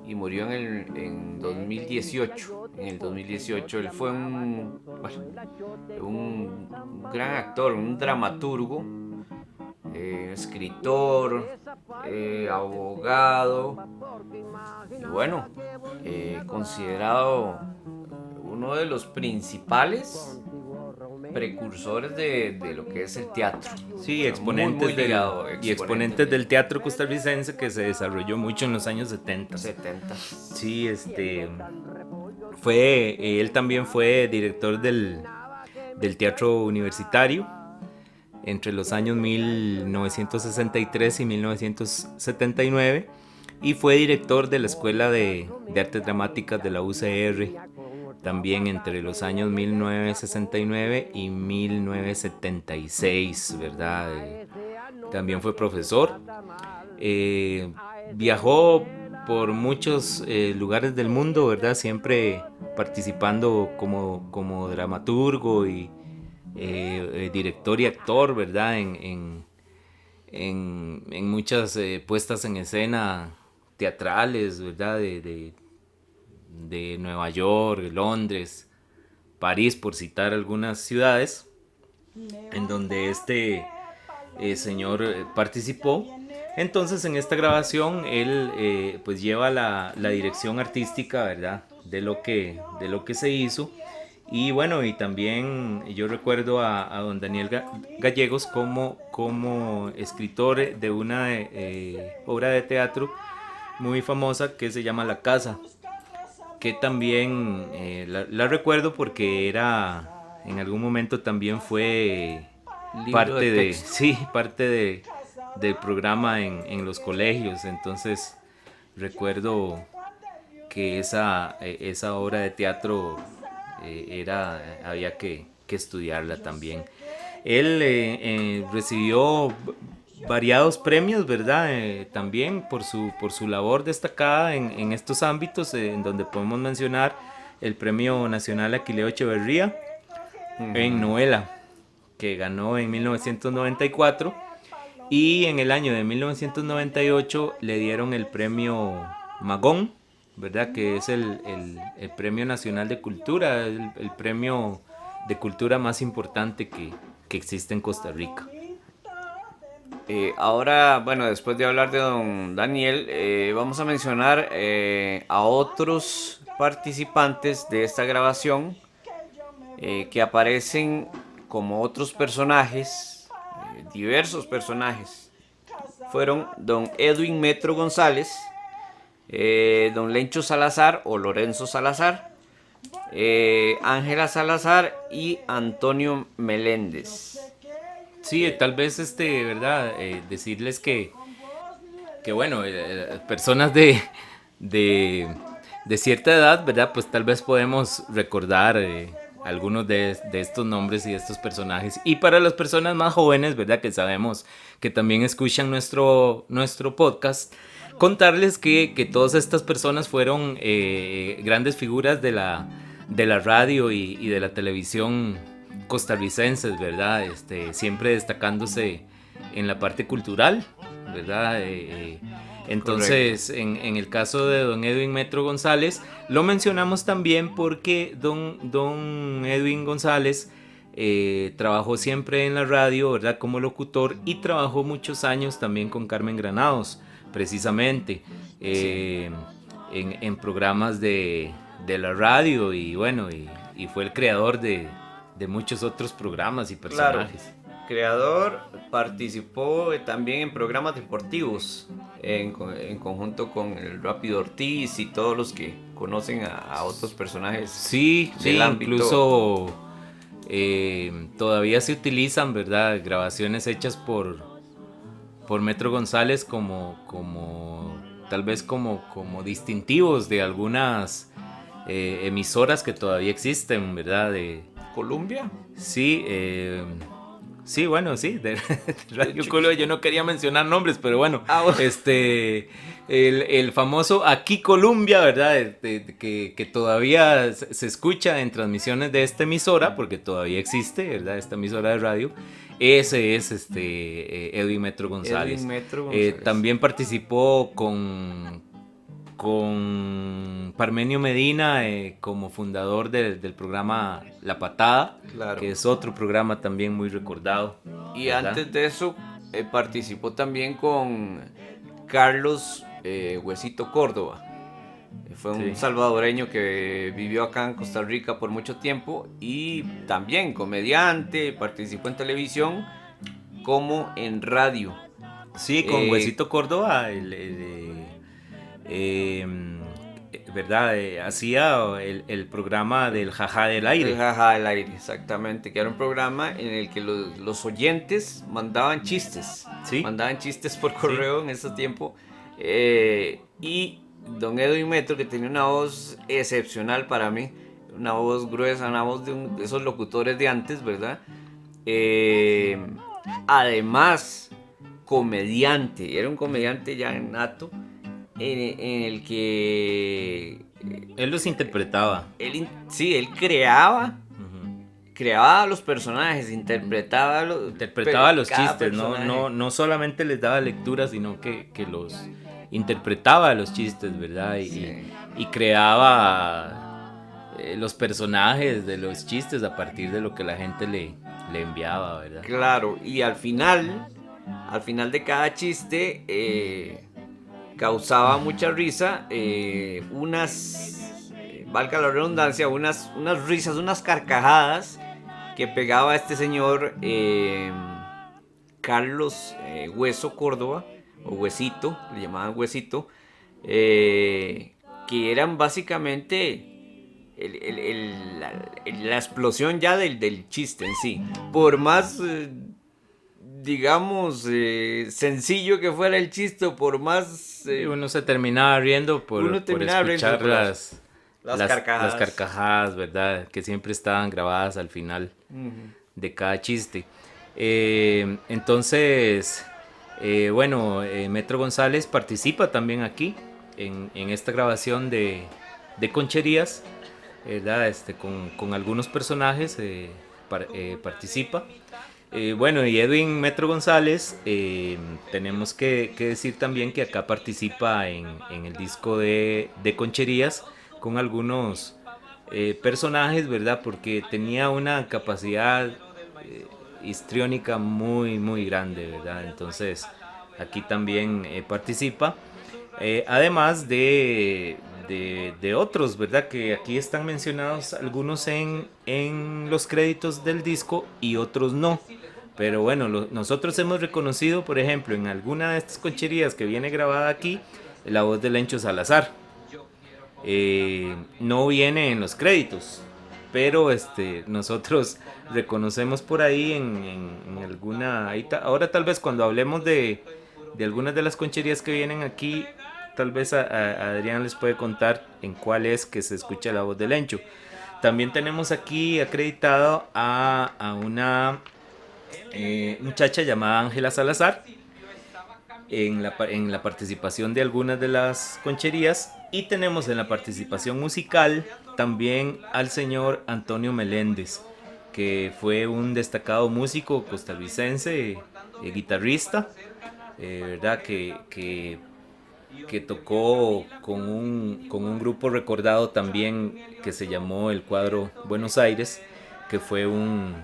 Speaker 6: y murió en 2018. En el 2018 él fue un gran actor, un dramaturgo, escritor, abogado y bueno, considerado uno de los principales precursores de lo que es el teatro.
Speaker 2: Sí, exponentes,
Speaker 6: muy ligado,
Speaker 2: exponentes del teatro costarricense, que se desarrolló mucho en los años 70.
Speaker 6: 70.
Speaker 2: Sí, él también fue director del teatro universitario entre los años 1963 y 1979, y fue director de la Escuela de Artes Dramáticas de la UCR también entre los años 1969 y 1976, ¿verdad? También fue profesor. Viajó por muchos lugares del mundo, ¿verdad? Siempre participando como dramaturgo y director y actor, ¿verdad? En muchas puestas en escena teatrales, ¿verdad? De Nueva York, Londres, París, por citar algunas ciudades en donde señor participó. Entonces, en esta grabación él pues lleva la dirección artística, ¿verdad? De lo que se hizo. Y bueno, y también yo recuerdo a don Daniel Gallegos como escritor de una obra de teatro muy famosa que se llama La Casa, que también la recuerdo porque en algún momento también fue parte del programa en los colegios. Entonces recuerdo que esa obra de teatro había que estudiarla también. Él recibió variados premios, ¿verdad? También por su labor destacada en estos ámbitos, en donde podemos mencionar el Premio Nacional Aquileo Echeverría en novela, que ganó en 1994, y en el año de 1998 le dieron el Premio Magón, ¿verdad? Que es el Premio Nacional de Cultura, el premio de cultura más importante que existe en Costa Rica.
Speaker 6: Ahora, bueno, después de hablar de don Daniel, vamos a mencionar a otros participantes de esta grabación que aparecen como otros personajes, diversos personajes. Fueron don Edwin Metro González, don Lencho Salazar o Lorenzo Salazar, Ángela Salazar y Antonio Meléndez.
Speaker 2: Sí, tal vez ¿verdad? Decirles que bueno, personas de cierta edad, ¿verdad? Pues tal vez podemos recordar algunos de estos nombres y de estos personajes. Y para las personas más jóvenes, ¿verdad? Que sabemos que también escuchan nuestro podcast, contarles que todas estas personas fueron grandes figuras de la radio y de la televisión costarricenses, ¿verdad? Siempre destacándose en la parte cultural, ¿verdad? Entonces, en el caso de don Edwin Metro González, lo mencionamos también porque don Edwin González trabajó siempre en la radio, ¿verdad? Como locutor, y trabajó muchos años también con Carmen Granados, precisamente, en programas de la radio, y bueno, y fue el creador de muchos otros programas y personajes.
Speaker 6: Claro. Creador, participó también en programas deportivos en conjunto con el Rápido Ortiz y todos los que conocen a otros personajes.
Speaker 2: Sí, incluso todavía se utilizan, ¿verdad? Grabaciones hechas por Metro González como tal vez como distintivos de algunas emisoras que todavía existen, ¿verdad? De
Speaker 6: Colombia.
Speaker 2: Sí, sí, bueno, sí, de Radio Colombia. Yo no quería mencionar nombres, pero bueno, el famoso Aquí Colombia, ¿verdad? Que todavía se escucha en transmisiones de esta emisora, porque todavía existe, ¿verdad? Esta emisora de radio. Ese es Edwin Metro González. También participó con Parmenio Medina como fundador del programa La Patada, claro, que es otro programa también muy recordado.
Speaker 6: Y ¿verdad? Antes de eso participó también con Carlos Huesito Córdoba. Fue un salvadoreño que vivió acá en Costa Rica por mucho tiempo y también comediante, participó en televisión como en radio.
Speaker 2: Sí, con Huesito Córdoba, ¿verdad? Hacía el programa del Jajá del Aire.
Speaker 6: El Jajá del Aire, exactamente, que era un programa en el que los oyentes mandaban chistes. ¿Sí? Mandaban chistes por correo en ese tiempo. Y don Edwin Metro, que tenía una voz excepcional para mí, una voz gruesa, una voz de esos locutores de antes, ¿verdad? Además, comediante, era un comediante ya nato, en el que
Speaker 2: él los interpretaba.
Speaker 6: Él creaba los personajes, interpretaba
Speaker 2: los chistes, no solamente les daba lectura, sino que los interpretaba los chistes, ¿verdad? Y creaba los personajes de los chistes a partir de lo que la gente le enviaba, ¿verdad?
Speaker 6: Claro, y al final de cada chiste causaba mucha risa, valga la redundancia, unas risas, unas carcajadas que pegaba este señor Carlos Hueso Córdoba, o Huesito, le llamaban Huesito, que eran básicamente la explosión ya del chiste en sí. Por más digamos sencillo que fuera el chiste, por más
Speaker 2: uno se terminaba riendo por escuchar las carcajadas, ¿verdad? Que siempre estaban grabadas al final de cada chiste. Entonces, Metro González participa también aquí en esta grabación de Concherías, ¿verdad? Con algunos personajes participa. Y Edwin Metro González, tenemos que decir también que acá participa en el disco de Concherías con algunos personajes, ¿verdad? Porque tenía una capacidad histriónica muy, muy grande, ¿verdad? Entonces, aquí también participa. Además de otros, ¿verdad? Que aquí están mencionados algunos en los créditos del disco y otros no. Pero bueno, nosotros hemos reconocido, por ejemplo, en alguna de estas concherías que viene grabada aquí, la voz de Lencho Salazar. No viene en los créditos, pero nosotros reconocemos por ahí en alguna... Ahora tal vez cuando hablemos de algunas de las concherías que vienen aquí, tal vez a Adrián les puede contar en cuál es que se escucha la voz de Lencho. También tenemos aquí acreditado a una muchacha llamada Ángela Salazar en la participación de algunas de las concherías, y tenemos en la participación musical también al señor Antonio Meléndez, que fue un destacado músico costarricense, guitarrista, ¿verdad? Que tocó con un grupo recordado también que se llamó el Cuadro Buenos Aires, que fue un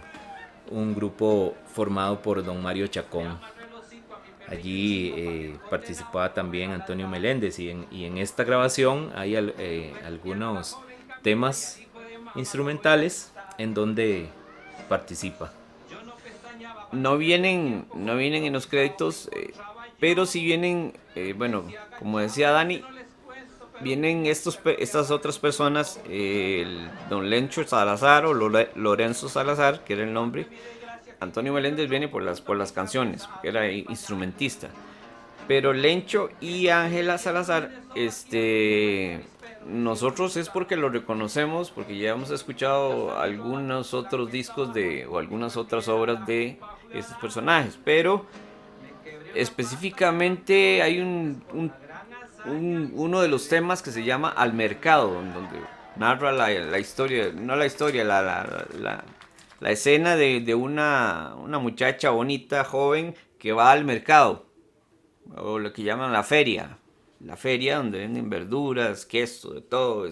Speaker 2: grupo formado por don Mario Chacón. Allí participaba también Antonio Meléndez, y en esta grabación hay algunos temas instrumentales en donde participa.
Speaker 6: No vienen en los créditos, pero sí vienen, bueno, como decía Dani, vienen estas otras personas, el don Lencho Salazar o Lorenzo Salazar, que era el nombre. Antonio Meléndez viene por las canciones, que era instrumentista. Pero Lencho y Ángela Salazar, nosotros es porque lo reconocemos, porque ya hemos escuchado algunos otros discos o algunas otras obras de estos personajes, pero específicamente hay uno de los temas que se llama Al Mercado, en donde narra la historia, no la historia, la escena de una muchacha bonita, joven, que va al mercado, o lo que llaman la feria donde venden verduras, queso, de todo,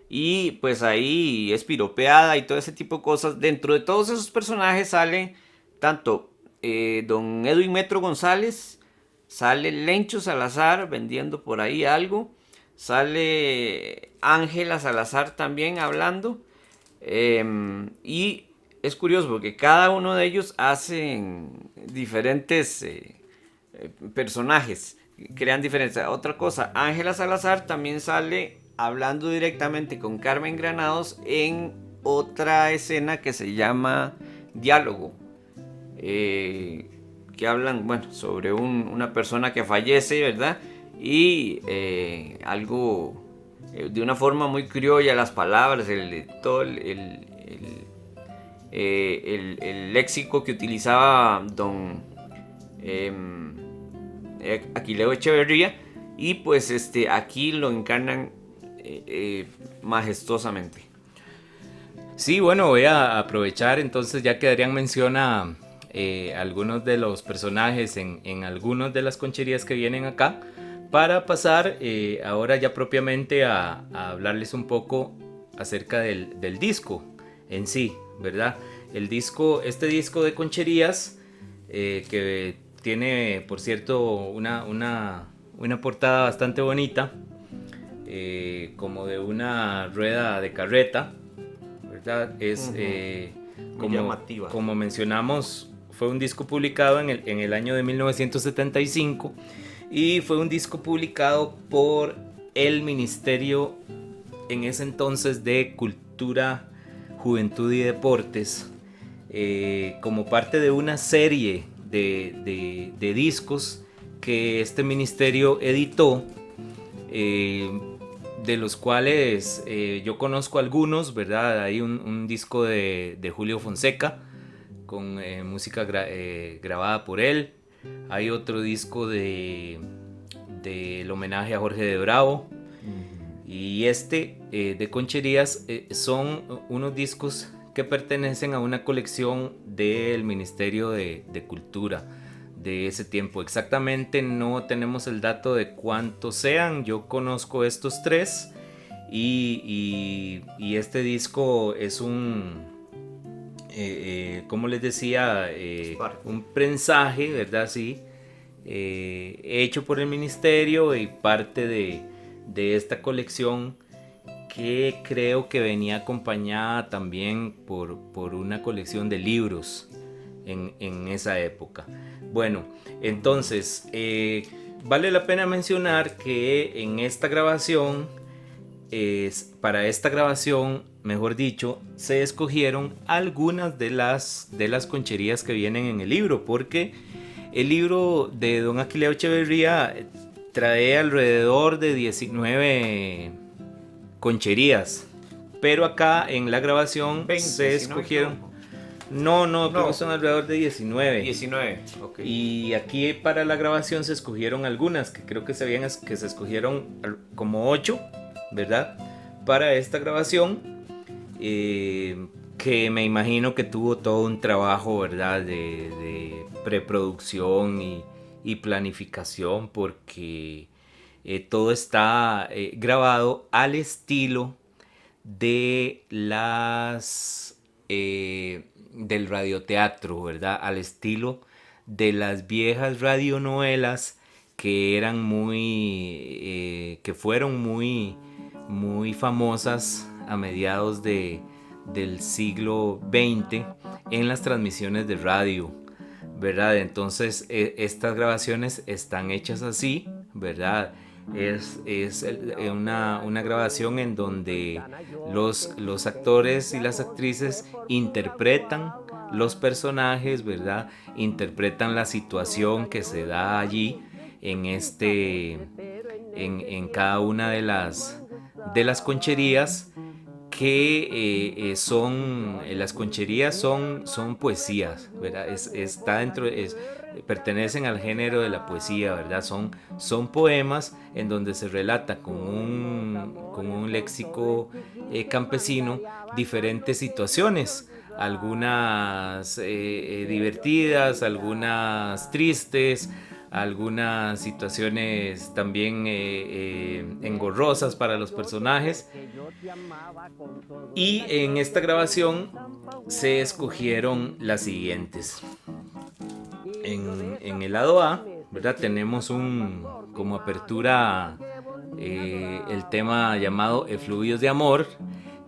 Speaker 6: y pues ahí es piropeada y todo ese tipo de cosas. Dentro de todos esos personajes sale tanto don Edwin Metro González, sale Lencho Salazar vendiendo por ahí algo, sale Ángela Salazar también hablando, y es curioso porque cada uno de ellos hacen diferentes personajes, crean diferencia. Otra cosa, Ángela Salazar también sale hablando directamente con Carmen Granados en otra escena que se llama Diálogo, que hablan, bueno, sobre una persona que fallece, ¿verdad? Y algo de una forma muy criolla, las palabras, todo el léxico que utilizaba don Aquileo Echeverría, y pues aquí lo encarnan majestuosamente.
Speaker 2: Sí, bueno, voy a aprovechar entonces, ya que Adrián menciona algunos de los personajes en algunas de las concherías que vienen acá, para pasar ahora ya propiamente a hablarles un poco acerca del disco en sí, ¿verdad? Este disco de concherías, que tiene, por cierto, una portada bastante bonita, como de una rueda de carreta, ¿verdad? Es
Speaker 6: muy llamativa.
Speaker 2: Como mencionamos, fue un disco publicado en el año de 1975, y fue un disco publicado por el Ministerio en ese entonces de Cultura, Juventud y Deportes, como parte de una serie de discos que este ministerio editó, de los cuales yo conozco algunos, ¿verdad? Hay un disco de Julio Fonseca con música grabada por él. Hay otro disco del homenaje a Jorge de Bravo. Y de concherías son unos discos que pertenecen a una colección del Ministerio de Cultura de ese tiempo. Exactamente no tenemos el dato de cuántos sean. Yo conozco estos tres, y este disco es como les decía, un prensaje, ¿verdad? Sí, hecho por el ministerio y parte de esta colección, que creo que venía acompañada también por una colección de libros en esa época. Bueno, entonces vale la pena mencionar que en esta grabación, para esta grabación, mejor dicho, se escogieron algunas de las concherías que vienen en el libro, porque el libro de don Aquileo Echeverría trae alrededor de 19 concherías, pero acá en la grabación
Speaker 6: 20,
Speaker 2: se
Speaker 6: si no
Speaker 2: escogieron...
Speaker 6: me equivoco.
Speaker 2: No, creo que son alrededor de 19.
Speaker 6: 19, ok.
Speaker 2: Y aquí para la grabación se escogieron algunas, que creo que que se escogieron como 8, ¿verdad? Para esta grabación, que me imagino que tuvo todo un trabajo, ¿verdad? De preproducción y planificación, porque todo está grabado al estilo de del radioteatro, ¿verdad? Al estilo de las viejas radionovelas que eran que fueron muy famosas a mediados del siglo XX en las transmisiones de radio, ¿verdad? Entonces estas grabaciones están hechas así, ¿verdad? Es una grabación en donde los actores y las actrices interpretan los personajes, ¿verdad? Interpretan la situación que se da allí en cada una de las concherías, que las concherías son poesías, ¿verdad? Pertenecen al género de la poesía, ¿verdad? Son poemas en donde se relata con un léxico campesino diferentes situaciones, algunas divertidas, algunas tristes, algunas situaciones también engorrosas para los personajes. Y en esta grabación se escogieron las siguientes. En el lado A, ¿verdad? Tenemos como apertura el tema llamado Efluvios de Amor,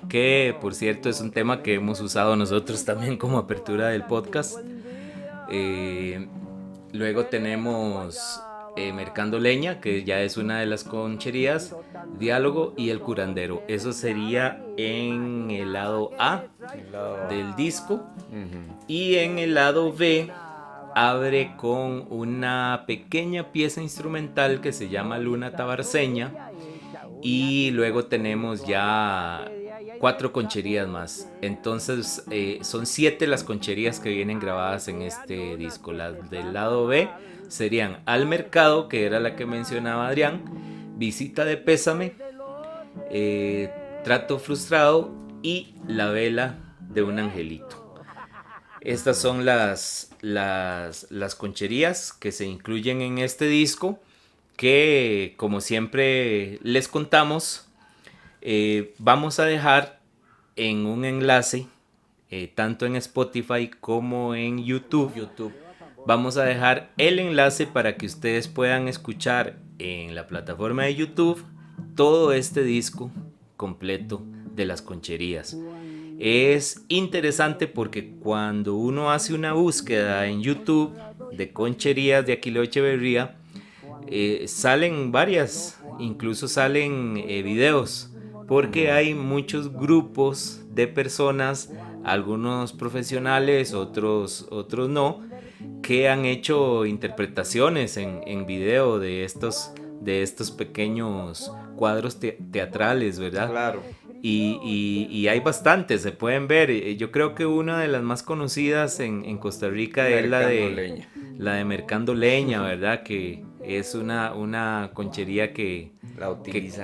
Speaker 2: que por cierto es un tema que hemos usado nosotros también como apertura del podcast. Luego tenemos Mercando Leña, que ya es una de las concherías, Diálogo y El Curandero. Eso sería en el lado A del disco.
Speaker 6: Uh-huh.
Speaker 2: Y en el lado B abre con una pequeña pieza instrumental que se llama Luna Tabarceña. Y luego tenemos ya 4 concherías más. Entonces son 7 las concherías que vienen grabadas en este disco. Las del lado B serían Al Mercado, que era la que mencionaba Adrián, Visita de Pésame, Trato Frustrado y La Vela de un Angelito. Estas son las concherías que se incluyen en este disco, que como siempre les contamos, vamos a dejar en un enlace, tanto en Spotify como en YouTube. Vamos a dejar el enlace para que ustedes puedan escuchar en la plataforma de YouTube todo este disco completo de las concherías. Es interesante porque cuando uno hace una búsqueda en YouTube de concherías de Aquileo Echeverría, salen varias, incluso salen videos, porque hay muchos grupos de personas, algunos profesionales, otros no, que han hecho interpretaciones en video de estos pequeños cuadros teatrales, ¿verdad?
Speaker 6: Claro.
Speaker 2: Y hay bastantes, se pueden ver. Yo creo que una de las más conocidas en Costa Rica es la de Mercando Leña, ¿verdad? Que es una conchería que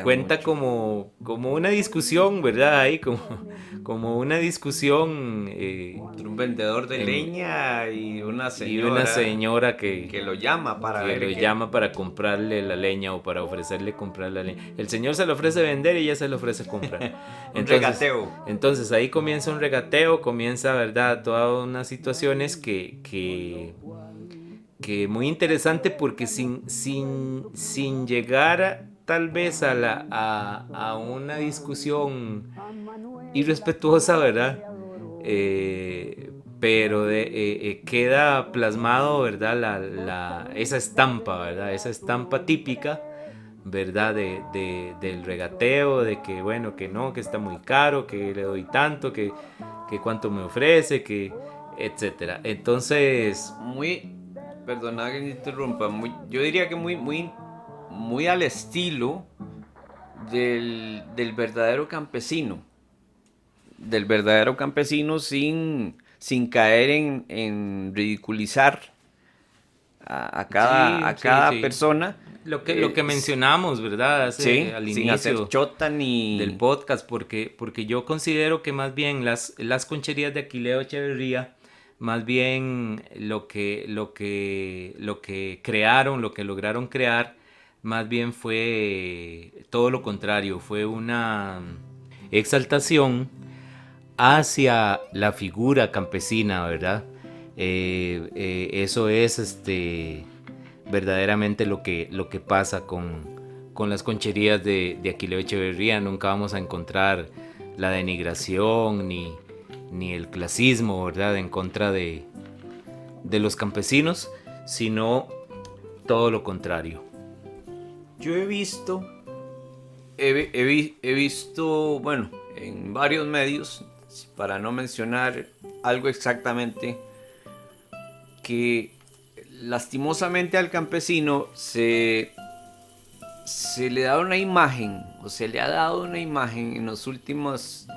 Speaker 2: cuenta
Speaker 6: mucho.
Speaker 2: como una discusión, ¿verdad? Ahí como una discusión
Speaker 6: entre un vendedor de leña y una señora
Speaker 2: que
Speaker 6: lo llama
Speaker 2: para comprarle la leña o para ofrecerle comprar la leña. El señor se le ofrece vender y ella se le ofrece comprar.
Speaker 6: Regateo.
Speaker 2: Entonces ahí comienza un regateo, comienza, ¿verdad? Todas unas situaciones que muy interesante, porque sin llegar tal vez a una discusión irrespetuosa, ¿verdad? Pero queda plasmado, ¿verdad? Esa estampa, ¿verdad? Esa estampa típica, ¿verdad? Del regateo, de que bueno, que no, que está muy caro, que le doy tanto, que cuánto me ofrece, que etcétera. Entonces,
Speaker 6: perdona que me interrumpa, yo diría que muy al estilo del verdadero campesino, del verdadero campesino sin caer en ridiculizar a cada
Speaker 2: Sí.
Speaker 6: persona.
Speaker 2: Lo que mencionamos, ¿verdad? Al
Speaker 6: sin
Speaker 2: inicio
Speaker 6: hacer chota ni...
Speaker 2: del podcast, porque yo considero que más bien las concherías de Aquileo Echeverría, más bien lo que crearon, lo que lograron crear, más bien fue todo lo contrario, fue una exaltación hacia la figura campesina, ¿verdad? Eso es verdaderamente lo que pasa con las concherías de Aquileo Echeverría. Nunca vamos a encontrar la denigración ni el clasismo, ¿verdad?, en contra de los campesinos, sino todo lo contrario.
Speaker 6: Yo he visto, bueno, en varios medios, para no mencionar algo exactamente, que lastimosamente al campesino se le da una imagen, o se le ha dado una imagen en los últimos,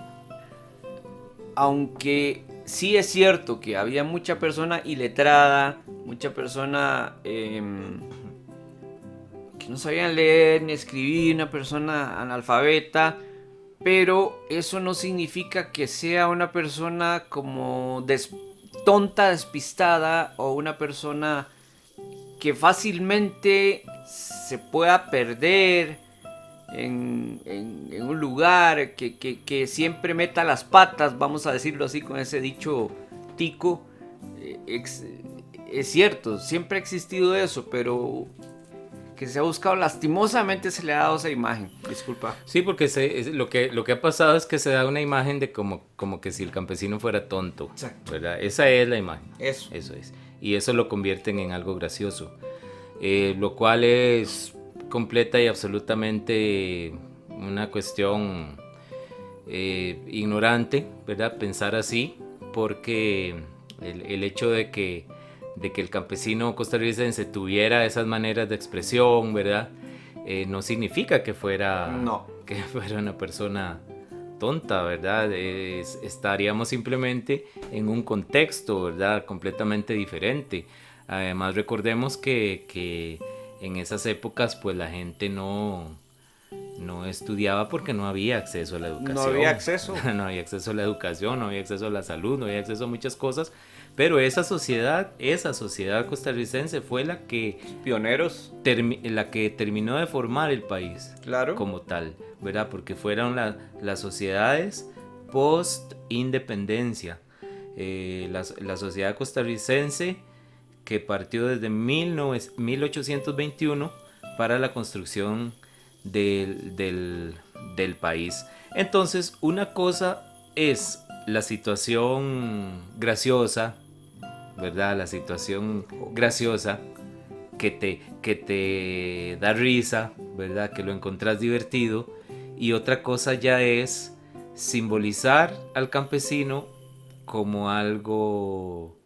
Speaker 6: aunque sí es cierto que había mucha persona iletrada, mucha persona que no sabían leer ni escribir, una persona analfabeta, pero eso no significa que sea una persona como tonta, despistada, o una persona que fácilmente se pueda perder en un lugar, que siempre meta las patas, vamos a decirlo así con ese dicho tico. Es cierto, siempre ha existido eso, pero que se ha buscado, lastimosamente se le ha dado esa imagen. Disculpa.
Speaker 2: Sí, porque lo que ha pasado es que se da una imagen de como que si el campesino fuera tonto.
Speaker 6: Exacto.
Speaker 2: ¿Verdad? Esa es la imagen.
Speaker 6: Eso
Speaker 2: es. Y eso lo convierten en algo gracioso. Lo cual es completa y absolutamente una cuestión ignorante, ¿verdad? Pensar así, porque el hecho de que el campesino costarricense tuviera esas maneras de expresión, ¿verdad? No significa que fuera una persona tonta, ¿verdad? Estaríamos simplemente en un contexto, ¿verdad?, completamente diferente. Además, recordemos que en esas épocas pues la gente no estudiaba porque no había acceso a la educación.
Speaker 6: No había acceso.
Speaker 2: No había acceso a la educación, no había acceso a la salud, no había acceso a muchas cosas. Pero esa sociedad costarricense fue la que...
Speaker 6: Pioneros.
Speaker 2: La que terminó de formar el país.
Speaker 6: Claro.
Speaker 2: Como tal, ¿verdad? Porque fueron las sociedades post-independencia. La sociedad costarricense que partió desde 1821 para la construcción del país. Entonces, una cosa es la situación graciosa, ¿verdad? La situación graciosa que te da risa, ¿verdad? Que lo encontrás divertido. Y otra cosa ya es simbolizar al campesino como algo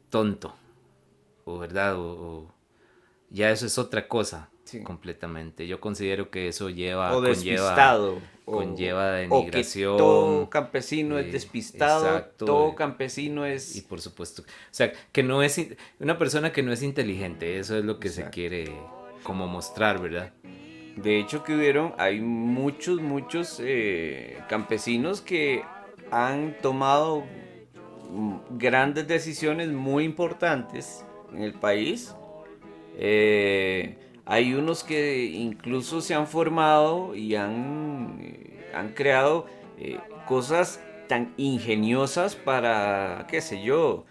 Speaker 2: tonto, o ¿verdad? O ya eso es otra cosa. Sí. Completamente. Yo considero que eso conlleva denigración.
Speaker 6: O que todo campesino es despistado,
Speaker 2: exacto,
Speaker 6: todo campesino es...
Speaker 2: Y por supuesto, o sea, que no es una persona que no es inteligente, eso es lo que exacto. Se quiere como mostrar, ¿verdad?
Speaker 6: De hecho hay muchos campesinos que han tomado grandes decisiones muy importantes en el país. Hay unos que incluso se han formado y han creado cosas tan ingeniosas para, qué sé yo,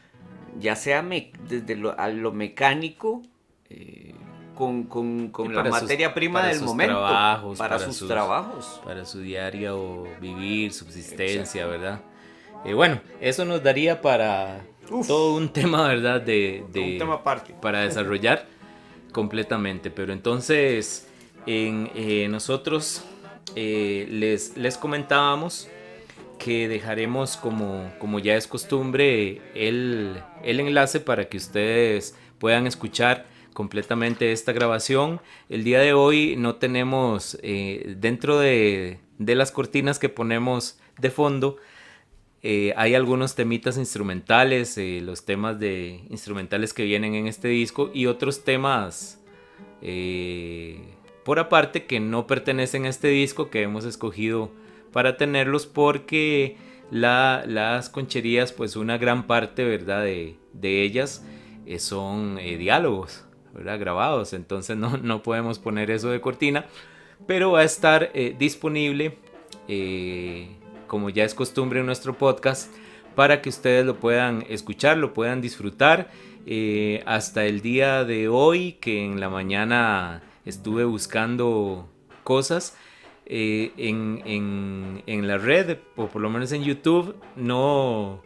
Speaker 6: ya sea desde lo mecánico, con la materia prima del momento. Para sus trabajos.
Speaker 2: Para su diario vivir, subsistencia, exacto. ¿Verdad? Bueno, eso nos daría para todo un tema, ¿verdad? Un
Speaker 6: tema aparte.
Speaker 2: Para desarrollar completamente. Pero entonces, nosotros les comentábamos que dejaremos, como ya es costumbre, el enlace para que ustedes puedan escuchar completamente esta grabación. El día de hoy no tenemos, dentro de las cortinas que ponemos de fondo, Hay algunos temitas instrumentales, los temas instrumentales que vienen en este disco y otros temas por aparte que no pertenecen a este disco, que hemos escogido para tenerlos porque las concherías, pues una gran parte, ¿verdad? de ellas son diálogos, ¿verdad? Grabados, entonces no podemos poner eso de cortina, pero va a estar disponible, como ya es costumbre en nuestro podcast, para que ustedes lo puedan escuchar, lo puedan disfrutar. Hasta el día de hoy, que en la mañana estuve buscando cosas en la red, o por lo menos en YouTube, no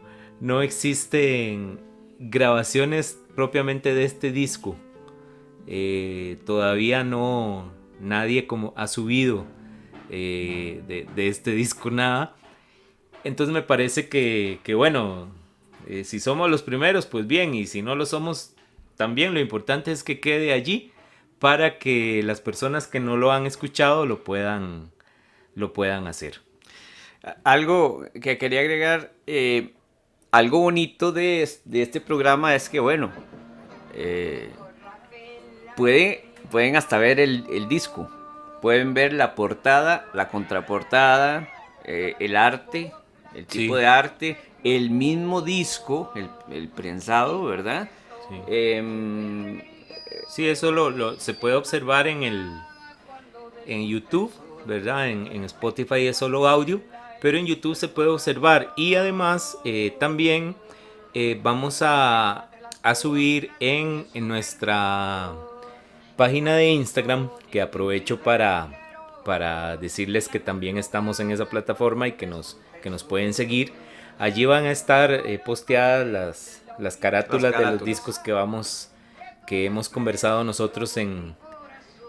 Speaker 2: existen grabaciones propiamente de este disco. Todavía nadie como ha subido de este disco nada. Entonces me parece que bueno, si somos los primeros, pues bien, y si no lo somos, también lo importante es que quede allí para que las personas que no lo han escuchado lo puedan hacer.
Speaker 6: Algo que quería agregar, algo bonito de este programa es que, bueno, pueden hasta ver el disco, pueden ver la portada, la contraportada, el arte, el tipo de arte, el mismo disco, el prensado, ¿verdad?
Speaker 2: Sí, sí, eso se puede observar en YouTube, ¿verdad? En Spotify es solo audio, pero en YouTube se puede observar. Y además también vamos a subir en nuestra página de Instagram, que aprovecho para decirles que también estamos en esa plataforma y que nos pueden seguir. Allí van a estar posteadas las carátulas de los discos que hemos conversado nosotros en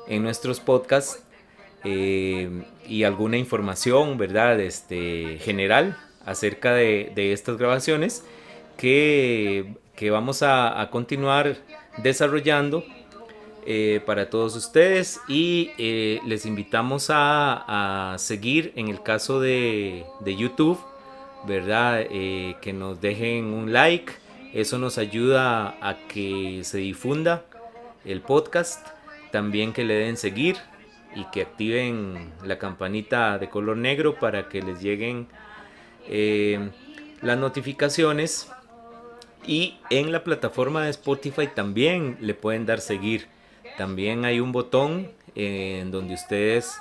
Speaker 2: nuestros podcasts, y alguna información, ¿verdad? General acerca de estas grabaciones que vamos a continuar desarrollando para todos ustedes, y les invitamos a seguir en el caso de YouTube, ¿verdad? Que nos dejen un like, eso nos ayuda a que se difunda el podcast, también que le den seguir y que activen la campanita de color negro para que les lleguen las notificaciones. Y en la plataforma de Spotify también le pueden dar seguir. También hay un botón en donde ustedes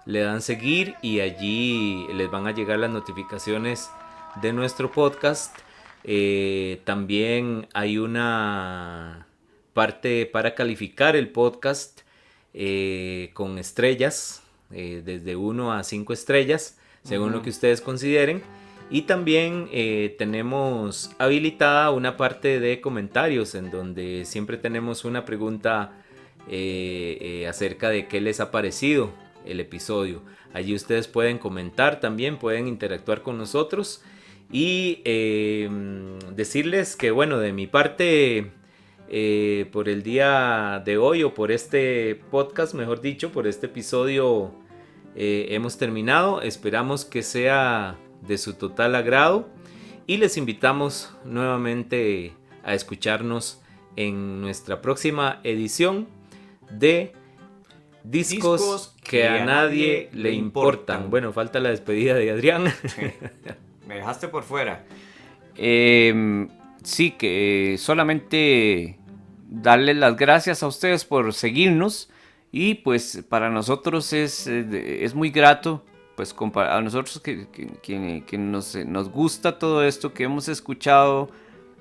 Speaker 2: le dan seguir y allí les van a llegar las notificaciones de nuestro podcast. También hay una parte para calificar el podcast con estrellas, desde 1 a 5 estrellas, según lo que ustedes consideren. Y también tenemos habilitada una parte de comentarios en donde siempre tenemos una pregunta acerca de qué les ha parecido el episodio. Allí ustedes pueden comentar también, pueden interactuar con nosotros y decirles que, bueno, de mi parte, por el día de hoy, o por este podcast, mejor dicho, por este episodio, hemos terminado. Esperamos que sea de su total agrado y les invitamos nuevamente a escucharnos en nuestra próxima edición de Discos que a nadie le importan. Bueno, falta la despedida de Adrián.
Speaker 6: Me dejaste por fuera. Sí, que solamente darles las gracias a ustedes por seguirnos, y pues para nosotros es muy grato, pues a nosotros que nos gusta todo esto que hemos escuchado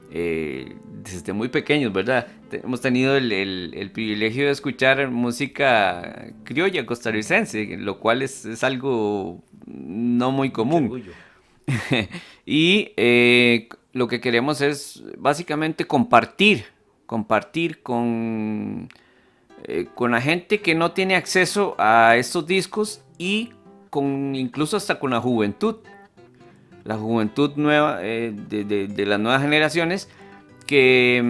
Speaker 6: desde muy pequeños, ¿verdad? Hemos tenido el privilegio de escuchar música criolla costarricense, lo cual es algo no muy común. Y lo que queremos es básicamente compartir con la gente que no tiene acceso a estos discos, y incluso hasta con la juventud nueva, de las nuevas generaciones que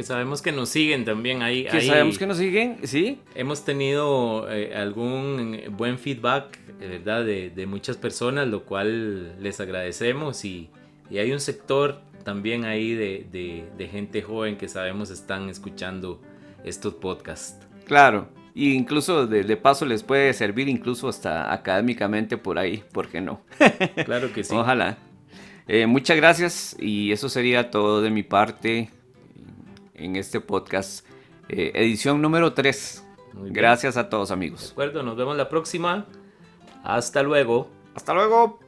Speaker 2: sabemos que nos siguen también ahí.
Speaker 6: Sabemos que nos siguen, sí.
Speaker 2: Hemos tenido algún buen feedback, ¿verdad? De muchas personas, lo cual les agradecemos, y Y hay un sector también ahí de gente joven que sabemos están escuchando estos podcasts.
Speaker 6: Claro, y incluso de paso les puede servir incluso hasta académicamente por ahí, ¿por qué no?
Speaker 2: Claro que sí.
Speaker 6: Ojalá. Muchas gracias y eso sería todo de mi parte en este podcast, edición número 3.
Speaker 2: Muy bien.
Speaker 6: Gracias a todos,
Speaker 2: De
Speaker 6: amigos.
Speaker 2: acuerdo, nos vemos la próxima. Hasta luego.
Speaker 6: Hasta luego.